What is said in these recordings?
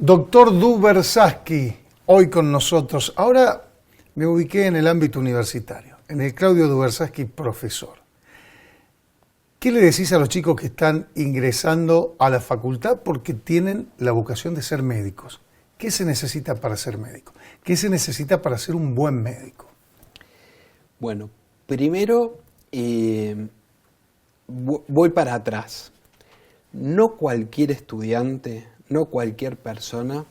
Doctor Dubersaski, hoy con nosotros. Ahora me ubiqué en el ámbito universitario, en el Claudio Dubersaski profesor. ¿Qué le decís a los chicos que están ingresando a la facultad porque tienen la vocación de ser médicos? ¿Qué se necesita para ser médico? ¿Qué se necesita para ser un buen médico? Bueno, primero voy para atrás. No cualquier estudiante, no cualquier persona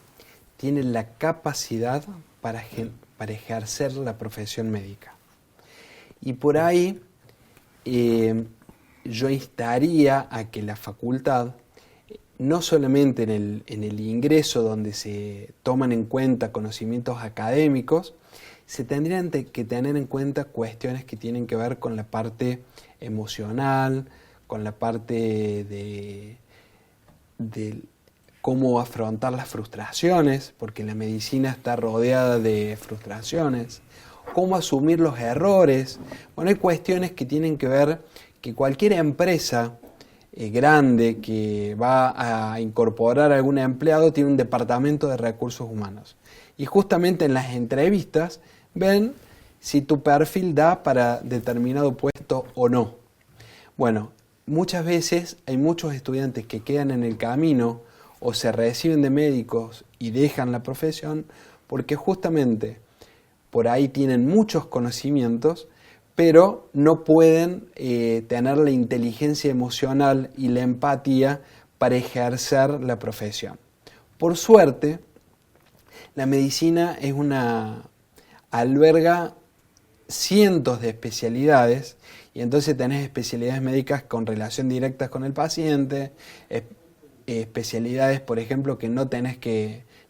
tiene la capacidad para ejercer la profesión médica. Y por ahí yo instaría a que la facultad, no solamente en el ingreso donde se toman en cuenta conocimientos académicos, se tendrían que tener en cuenta cuestiones que tienen que ver con la parte emocional, con la parte de cómo afrontar las frustraciones, porque la medicina está rodeada de frustraciones, cómo asumir los errores. Bueno, hay cuestiones que tienen que ver que cualquier empresa grande que va a incorporar a algún empleado tiene un departamento de recursos humanos. Y justamente en las entrevistas ven si tu perfil da para determinado puesto o no. Bueno, muchas veces hay muchos estudiantes que quedan en el camino o se reciben de médicos y dejan la profesión porque justamente por ahí tienen muchos conocimientos, pero no pueden tener la inteligencia emocional y la empatía para ejercer la profesión. Por suerte, la medicina alberga cientos de especialidades y entonces tenés especialidades médicas con relación directa con el paciente, especialidades, por ejemplo, que no tenés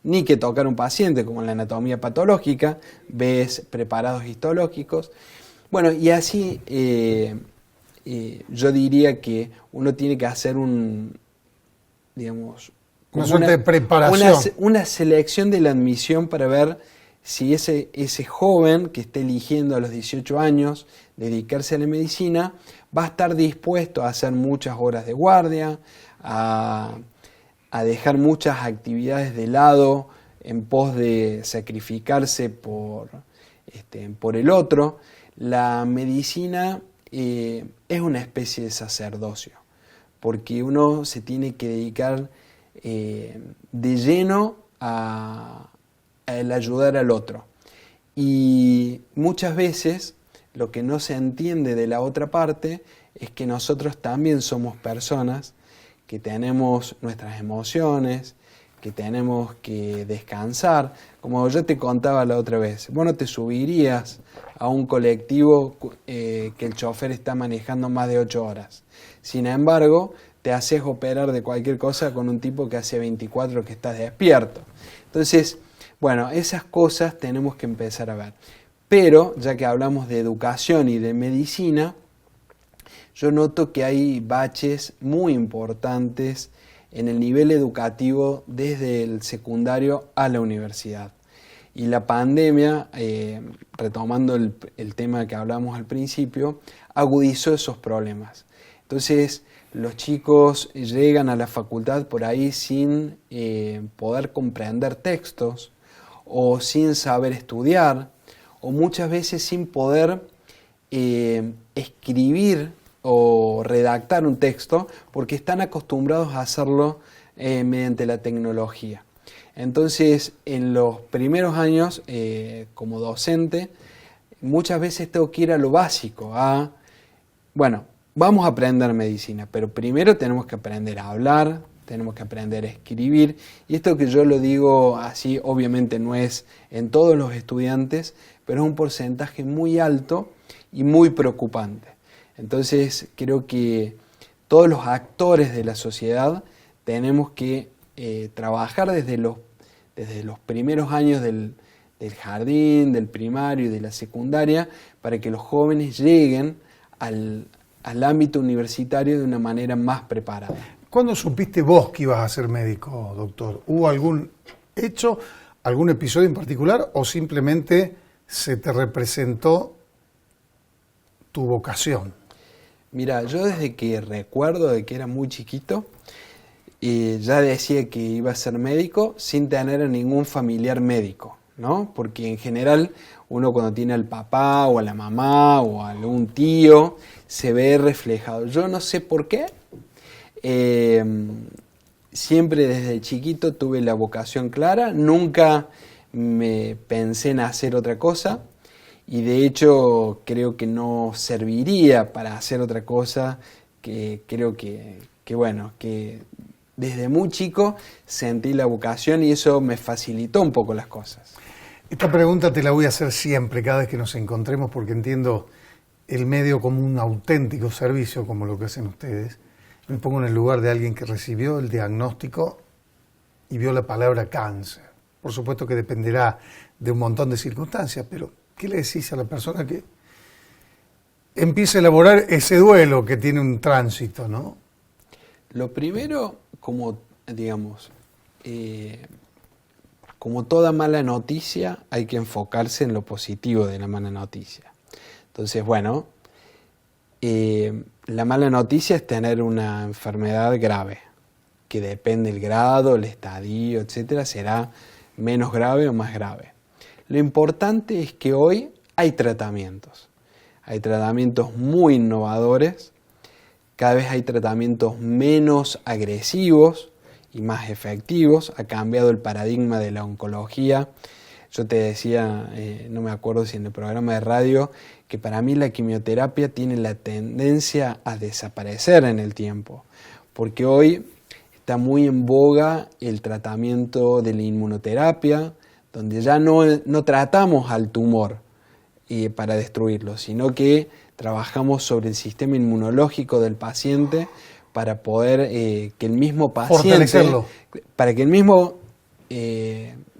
ni que tocar un paciente, como la anatomía patológica, ves preparados histológicos. Bueno, y así yo diría que uno tiene que hacer una suerte de preparación. Una selección de la admisión para ver si ese joven que esté eligiendo a los 18 años dedicarse a la medicina va a estar dispuesto a hacer muchas horas de guardia, a dejar muchas actividades de lado en pos de sacrificarse por el otro. La medicina es una especie de sacerdocio, porque uno se tiene que dedicar de lleno al ayudar al otro. Y muchas veces lo que no se entiende de la otra parte es que nosotros también somos personas que tenemos nuestras emociones, que tenemos que descansar. Como yo te contaba la otra vez, vos no te subirías a un colectivo que el chofer está manejando más de 8 horas. Sin embargo, te haces operar de cualquier cosa con un tipo que hace 24 que estás despierto. Entonces, bueno, esas cosas tenemos que empezar a ver. Pero, ya que hablamos de educación y de medicina, yo noto que hay baches muy importantes en el nivel educativo desde el secundario a la universidad. Y la pandemia, retomando el tema que hablamos al principio, agudizó esos problemas. Entonces, los chicos llegan a la facultad por ahí sin poder comprender textos o sin saber estudiar o muchas veces sin poder escribir o redactar un texto porque están acostumbrados a hacerlo mediante la tecnología. Entonces, en los primeros años como docente, muchas veces tengo que ir a lo básico, vamos a aprender medicina, pero primero tenemos que aprender a hablar, tenemos que aprender a escribir, y esto que yo lo digo así, obviamente no es en todos los estudiantes, pero es un porcentaje muy alto y muy preocupante. Entonces, creo que todos los actores de la sociedad tenemos que trabajar desde los primeros años del jardín, del primario y de la secundaria, para que los jóvenes lleguen al ámbito universitario de una manera más preparada. ¿Cuándo supiste vos que ibas a ser médico, doctor? ¿Hubo algún hecho, algún episodio en particular o simplemente se te representó tu vocación? Mira, yo desde que recuerdo de que era muy chiquito, ya decía que iba a ser médico sin tener a ningún familiar médico, ¿no? Porque en general uno cuando tiene al papá o a la mamá o a algún tío se ve reflejado. Yo no sé por qué, siempre desde chiquito tuve la vocación clara, nunca me pensé en hacer otra cosa y de hecho creo que no serviría para hacer otra cosa, que creo que desde muy chico sentí la vocación y eso me facilitó un poco las cosas. Esta pregunta te la voy a hacer siempre, cada vez que nos encontremos, porque entiendo el medio como un auténtico servicio, como lo que hacen ustedes. Me pongo en el lugar de alguien que recibió el diagnóstico y vio la palabra cáncer. Por supuesto que dependerá de un montón de circunstancias, pero ¿qué le decís a la persona que empieza a elaborar ese duelo que tiene un tránsito, ¿no? Lo primero, como digamos, como toda mala noticia, hay que enfocarse en lo positivo de la mala noticia. Entonces, bueno, la mala noticia es tener una enfermedad grave, que depende del grado, el estadio, etcétera, será menos grave o más grave. Lo importante es que hoy hay tratamientos muy innovadores, cada vez hay tratamientos menos agresivos y más efectivos, ha cambiado el paradigma de la oncología. Yo te decía, no me acuerdo si en el programa de radio, que para mí la quimioterapia tiene la tendencia a desaparecer en el tiempo, porque hoy está muy en boga el tratamiento de la inmunoterapia, donde ya no tratamos al tumor para destruirlo, sino que trabajamos sobre el sistema inmunológico del paciente para poder que el mismo paciente, para que el mismo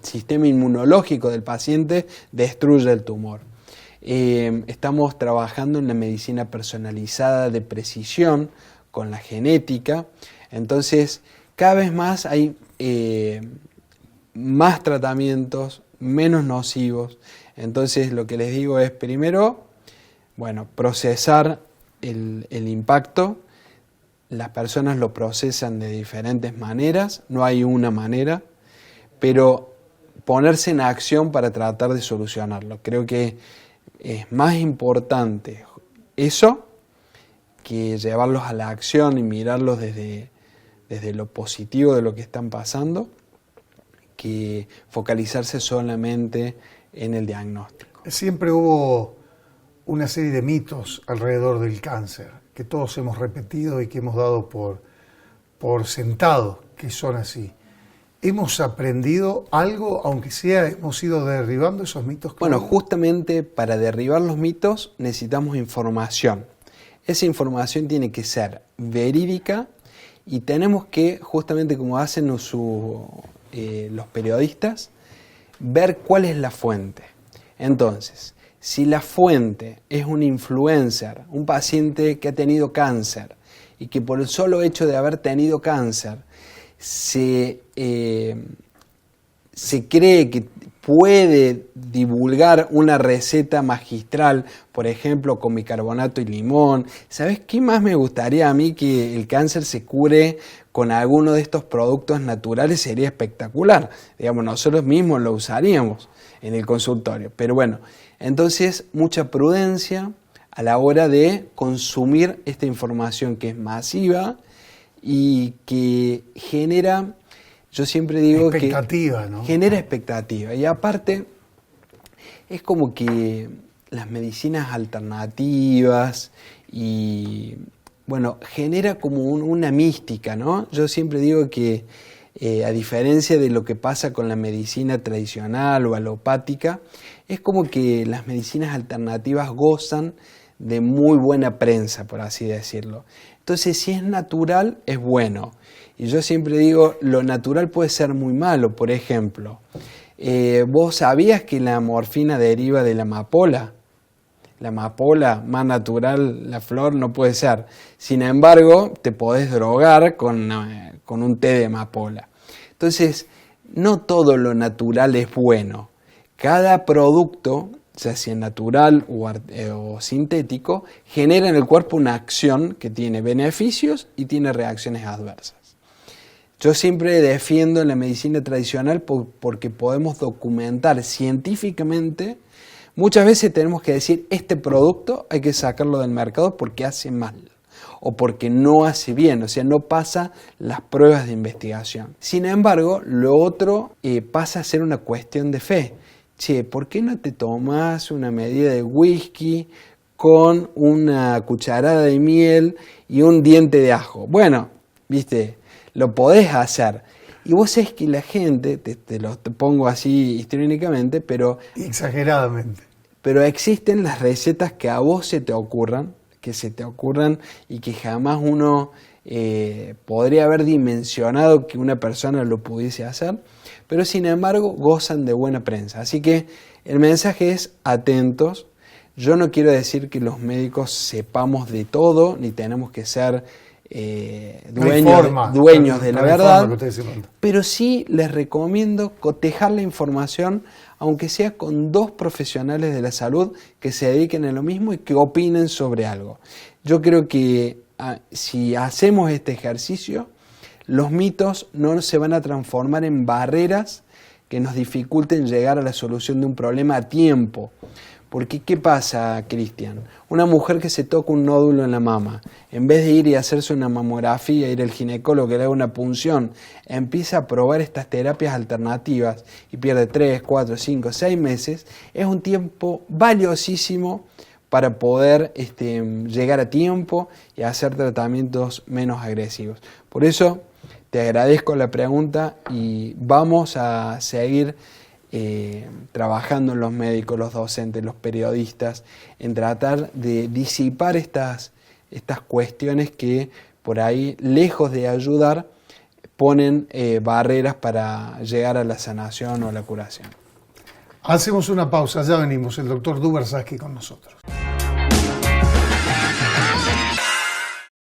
sistema inmunológico del paciente destruya el tumor. Estamos trabajando en la medicina personalizada de precisión con la genética, entonces cada vez más hay más tratamientos menos nocivos. Entonces lo que les digo es primero, bueno, procesar el impacto. Las personas lo procesan de diferentes maneras, no hay una manera, pero ponerse en acción para tratar de solucionarlo. Creo que es más importante eso que llevarlos a la acción y mirarlos desde lo positivo de lo que están pasando, que focalizarse solamente en el diagnóstico. Siempre hubo una serie de mitos alrededor del cáncer, que todos hemos repetido y que hemos dado por sentado que son así. ¿Hemos aprendido algo, aunque sea hemos ido derribando esos mitos? Bueno, justamente para derribar los mitos necesitamos información. Esa información tiene que ser verídica y tenemos que, justamente como hacen los periodistas, ver cuál es la fuente. Entonces, si la fuente es un influencer, un paciente que ha tenido cáncer y que por el solo hecho de haber tenido cáncer se cree que puede divulgar una receta magistral, por ejemplo, con bicarbonato y limón. ¿Sabes qué más me gustaría a mí? Que el cáncer se cure con alguno de estos productos naturales, sería espectacular. Digamos, nosotros mismos lo usaríamos en el consultorio. Pero bueno, entonces mucha prudencia a la hora de consumir esta información que es masiva y que genera, yo siempre digo expectativa, que ¿no? Genera expectativa. Y aparte, es como que las medicinas alternativas y, bueno, genera como una mística, ¿no? Yo siempre digo que a diferencia de lo que pasa con la medicina tradicional o alopática, es como que las medicinas alternativas gozan de muy buena prensa, por así decirlo. Entonces, si es natural, es bueno. Y yo siempre digo, lo natural puede ser muy malo. Por ejemplo, ¿vos sabías que la morfina deriva de la amapola? La amapola, más natural, la flor, no puede ser. Sin embargo, te podés drogar con un té de amapola. Entonces, no todo lo natural es bueno. Cada producto, ya sea natural o sintético, genera en el cuerpo una acción que tiene beneficios y tiene reacciones adversas. Yo siempre defiendo la medicina tradicional porque podemos documentar científicamente. Muchas veces tenemos que decir, este producto hay que sacarlo del mercado porque hace mal o porque no hace bien, o sea, no pasa las pruebas de investigación. Sin embargo, lo otro pasa a ser una cuestión de fe. Che, ¿por qué no te tomas una medida de whisky con una cucharada de miel y un diente de ajo? Bueno, viste, lo podés hacer. Y vos sabés que la gente, te pongo así histriónicamente, pero... Exageradamente. Pero existen las recetas que a vos se te ocurran y que jamás uno podría haber dimensionado que una persona lo pudiese hacer, pero sin embargo gozan de buena prensa. Así que el mensaje es atentos. Yo no quiero decir que los médicos sepamos de todo, ni tenemos que ser dueños de la verdad, pero sí les recomiendo cotejar la información, aunque sea con 2 profesionales de la salud que se dediquen a lo mismo y que opinen sobre algo. Yo creo que si hacemos este ejercicio, los mitos no se van a transformar en barreras que nos dificulten llegar a la solución de un problema a tiempo. Porque, ¿qué pasa, Cristian? Una mujer que se toca un nódulo en la mama, en vez de ir y hacerse una mamografía, ir al ginecólogo que le haga una punción, empieza a probar estas terapias alternativas y pierde 3, 4, 5, 6 meses, es un tiempo valiosísimo para poder llegar a tiempo y hacer tratamientos menos agresivos. Por eso, te agradezco la pregunta y vamos a seguir trabajando en los médicos, los docentes, los periodistas, en tratar de disipar estas cuestiones que por ahí, lejos de ayudar, ponen barreras para llegar a la sanación o a la curación. Hacemos una pausa, ya venimos, el doctor Dubersaski con nosotros.